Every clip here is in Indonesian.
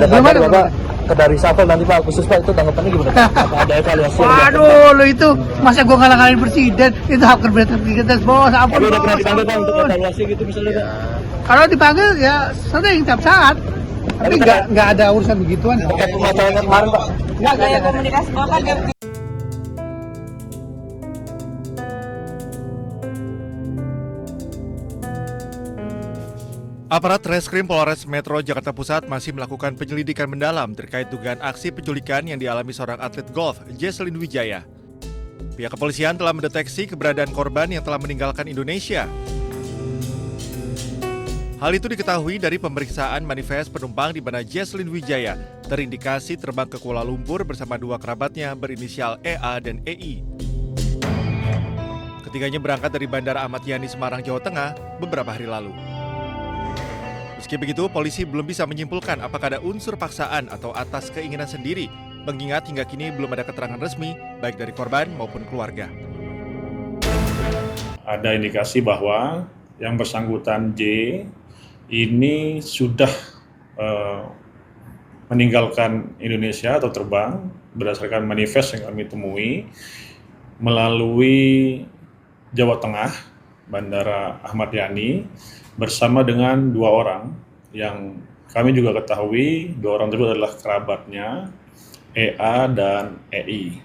ada kabar Bapak ke reshuffle nanti Pak, khusus Pak, itu tanggapannya gimana? Apa ada evaluasi? Waduh, lo itu masa gue ngalah-ngalahin presiden, itu hak presiden bos, ampun Tapi udah pernah bos, dipanggil Pak untuk ampun. evaluasi gitu misalnya Pak? Kalau dipanggil ya sering tiap saat, tapi nggak ada urusan begituan. Terkait pemasarannya kemarin Pak? Nggak ada. Komunikasi Bapak dia Aparat Reskrim Polres Metro Jakarta Pusat masih melakukan penyelidikan mendalam terkait dugaan aksi penculikan yang dialami seorang atlet golf, Jesslyn Wijaya. Pihak kepolisian telah mendeteksi keberadaan korban yang telah meninggalkan Indonesia. Hal itu diketahui dari pemeriksaan manifest penumpang di mana Jesslyn Wijaya terindikasi terbang ke Kuala Lumpur bersama dua kerabatnya berinisial EA dan EI. Ketiganya berangkat dari Bandara Ahmad Yani Semarang, Jawa Tengah beberapa hari lalu. Meski begitu, polisi belum bisa menyimpulkan apakah ada unsur paksaan atau atas keinginan sendiri, mengingat hingga kini belum ada keterangan resmi baik dari korban maupun keluarga. Ada indikasi bahwa yang bersangkutan J ini sudah meninggalkan Indonesia atau terbang berdasarkan manifest yang kami temui melalui Jawa Tengah, Bandara Ahmad Yani, bersama dengan dua orang yang kami juga ketahui dua orang tersebut adalah kerabatnya EA dan EI.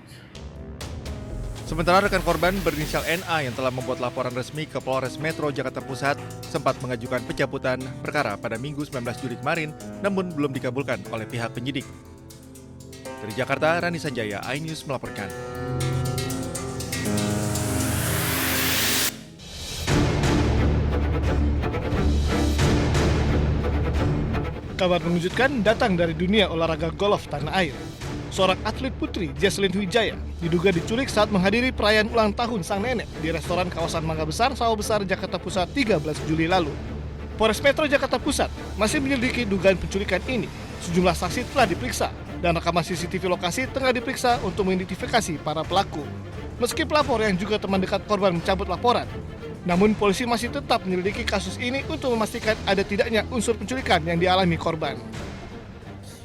Sementara rekan korban berinisial NA yang telah membuat laporan resmi ke Polres Metro Jakarta Pusat sempat mengajukan pencabutan perkara pada Minggu 19 Juli kemarin, namun belum dikabulkan oleh pihak penyidik. Dari Jakarta, Rani Sanjaya, iNews melaporkan. Kabar mengejutkan datang dari dunia olahraga golf tanah air. Seorang atlet putri, Jesslyn Wijaya, diduga diculik saat menghadiri perayaan ulang tahun sang nenek di restoran kawasan Mangga Besar, Sawah Besar, Jakarta Pusat 13 Juli lalu. Polres Metro Jakarta Pusat masih menyelidiki dugaan penculikan ini. Sejumlah saksi telah diperiksa dan rekaman CCTV lokasi tengah diperiksa untuk mengidentifikasi para pelaku. Meski pelapor yang juga teman dekat korban mencabut laporan, namun polisi masih tetap menyelidiki kasus ini untuk memastikan ada tidaknya unsur penculikan yang dialami korban.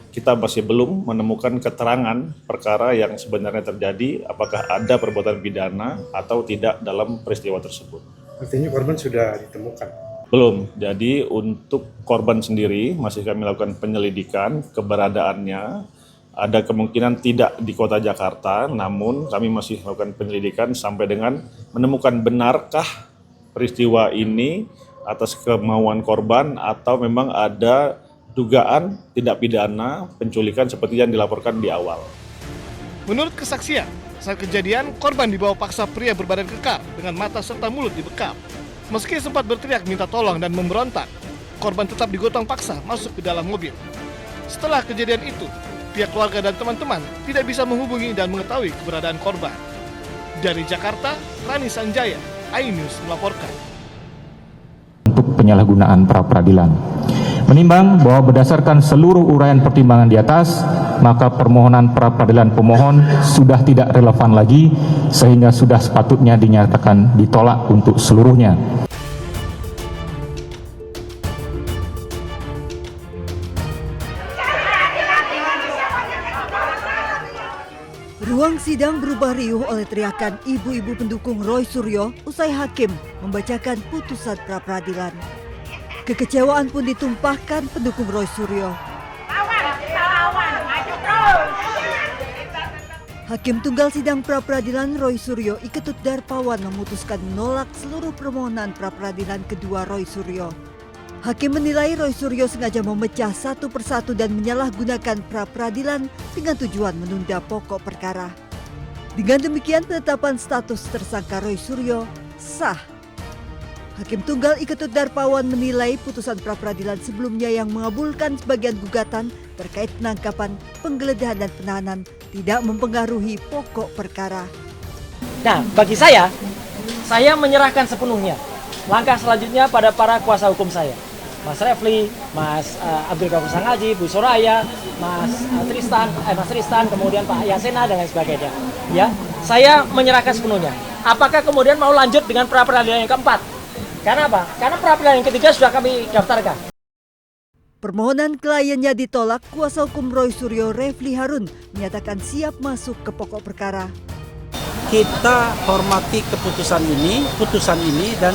Kita masih belum menemukan keterangan perkara yang sebenarnya terjadi, apakah ada perbuatan pidana atau tidak dalam peristiwa tersebut. Artinya korban sudah ditemukan? Belum, jadi untuk korban sendiri masih kami lakukan penyelidikan keberadaannya. Ada kemungkinan tidak di kota Jakarta, namun kami masih melakukan penyelidikan sampai dengan menemukan benarkah peristiwa ini atas kemauan korban atau memang ada dugaan tindak pidana penculikan seperti yang dilaporkan di awal. Menurut kesaksian, saat kejadian korban dibawa paksa pria berbadan kekar dengan mata serta mulut dibekap. Meski sempat berteriak minta tolong dan memberontak, korban tetap digotong paksa masuk ke dalam mobil. Setelah kejadian itu, pihak keluarga dan teman-teman tidak bisa menghubungi dan mengetahui keberadaan korban. Dari Jakarta, Rani Sanjaya, iNews melaporkan. Untuk penyalahgunaan pra-peradilan. Menimbang bahwa berdasarkan seluruh uraian pertimbangan di atas, maka permohonan pra-peradilan pemohon sudah tidak relevan lagi sehingga sudah sepatutnya dinyatakan ditolak untuk seluruhnya. Ruang sidang berubah riuh oleh teriakan ibu-ibu pendukung Roy Suryo usai hakim membacakan putusan pra-peradilan. Kekecewaan pun ditumpahkan pendukung Roy Suryo. Hakim Tunggal Sidang Pra-peradilan Roy Suryo Iketut Darpawan memutuskan menolak seluruh permohonan pra-peradilan kedua Roy Suryo. Hakim menilai Roy Suryo sengaja memecah satu persatu dan menyalahgunakan pra-peradilan dengan tujuan menunda pokok perkara. Dengan demikian penetapan status tersangka Roy Suryo sah. Hakim Tunggal Iketut Darpawan menilai putusan pra-peradilan sebelumnya yang mengabulkan sebagian gugatan terkait penangkapan, penggeledahan dan penahanan tidak mempengaruhi pokok perkara. Nah, bagi saya menyerahkan sepenuhnya. Langkah selanjutnya pada para kuasa hukum saya. Mas Refli, Mas Abdul Ghafur Sangaji, Bu Soraya, Mas Tristan, kemudian Pak Yasena dan lain sebagainya. Ya, saya menyerahkan sepenuhnya. Apakah kemudian mau lanjut dengan pra-peradilan yang keempat? Karena apa? Karena pra-peradilan yang ketiga sudah kami daftarkan. Permohonan kliennya ditolak, kuasa hukum Roy Suryo Refli Harun menyatakan siap masuk ke pokok perkara. Kita hormati putusan ini dan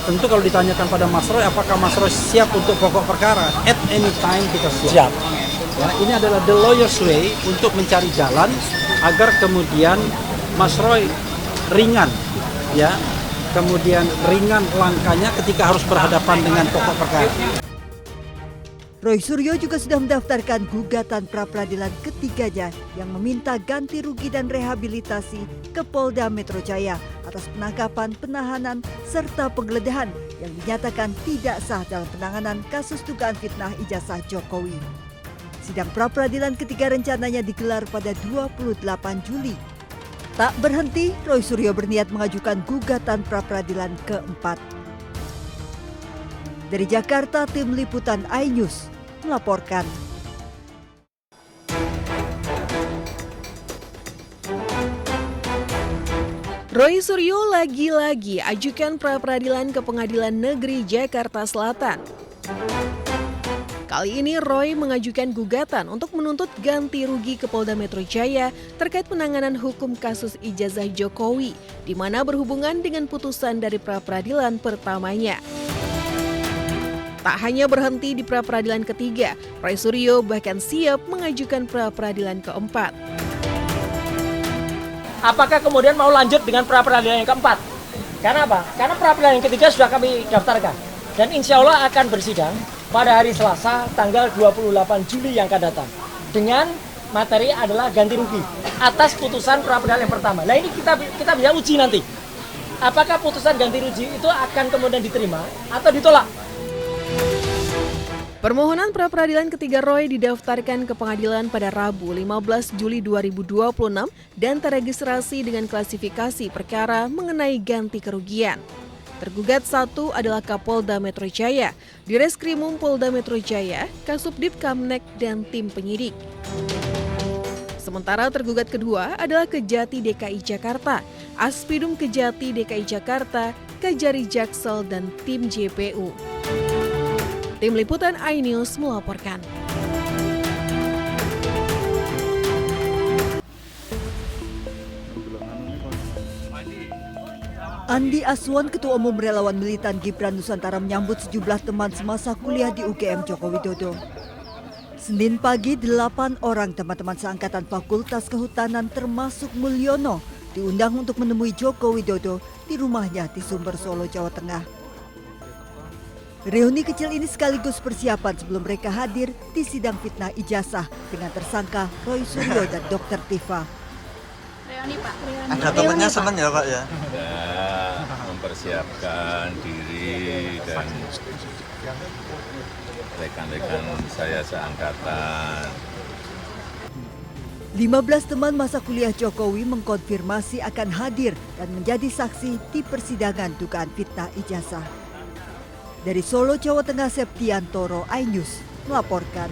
tentu kalau ditanyakan pada Mas Roy, apakah Mas Roy siap untuk pokok perkara? At any time kita siap. Ya, ini adalah the lawyer's way untuk mencari jalan agar kemudian Mas Roy ringan, ya, kemudian ringan langkahnya ketika harus berhadapan dengan pokok perkara. Roy Suryo juga sudah mendaftarkan gugatan pra-peradilan ketiganya yang meminta ganti rugi dan rehabilitasi ke Polda Metro Jaya atas penangkapan, penahanan, serta penggeledahan yang dinyatakan tidak sah dalam penanganan kasus dugaan fitnah ijazah Jokowi. Sidang pra-peradilan ketiga rencananya digelar pada 28 Juli. Tak berhenti, Roy Suryo berniat mengajukan gugatan pra-peradilan keempat. Dari Jakarta, tim liputan iNews melaporkan. Roy Suryo lagi-lagi ajukan pra-peradilan ke Pengadilan Negeri Jakarta Selatan. Kali ini Roy mengajukan gugatan untuk menuntut ganti rugi ke Polda Metro Jaya terkait penanganan hukum kasus ijazah Jokowi, di mana berhubungan dengan putusan dari pra-peradilan pertamanya. Tak hanya berhenti di pra-peradilan ketiga, Roy Suryo bahkan siap mengajukan pra-peradilan keempat. Apakah kemudian mau lanjut dengan pra-peradilan yang keempat? Karena apa? Karena pra-peradilan yang ketiga sudah kami daftarkan. Dan insya Allah akan bersidang pada hari Selasa tanggal 28 Juli yang akan datang. Dengan materi adalah ganti rugi atas putusan pra-peradilan yang pertama. Nah ini kita bisa uji nanti. Apakah putusan ganti rugi itu akan kemudian diterima atau ditolak? Permohonan pra-peradilan ketiga Roy didaftarkan ke pengadilan pada Rabu 15 Juli 2026 dan teregistrasi dengan klasifikasi perkara mengenai ganti kerugian. Tergugat satu adalah Kapolda Metro Jaya, Direskrimum Polda Metro Jaya, Kasubdit Kamnek, dan tim penyidik. Sementara tergugat kedua adalah Kejati DKI Jakarta, Aspidum Kejati DKI Jakarta, Kejari Jaksel, dan tim JPU. Tim liputan iNews melaporkan. Andi Aswan, Ketua Umum Relawan Militan Gibran Nusantara menyambut sejumlah teman semasa kuliah di UGM Joko Widodo. Senin pagi, 8 orang teman-teman seangkatan Fakultas Kehutanan termasuk Mulyono diundang untuk menemui Joko Widodo di rumahnya di Sumber, Solo, Jawa Tengah. Reuni kecil ini sekaligus persiapan sebelum mereka hadir di sidang fitnah ijazah dengan tersangka Roy Suryo dan Dr. Tifa. Reuni Pak. Ada temannya senang ya Pak ya? Mempersiapkan diri dan rekan-rekan saya seangkatan. 15 teman masa kuliah Jokowi mengkonfirmasi akan hadir dan menjadi saksi di persidangan dugaan fitnah ijazah. Dari Solo, Jawa Tengah, Septiantoro, iNews melaporkan.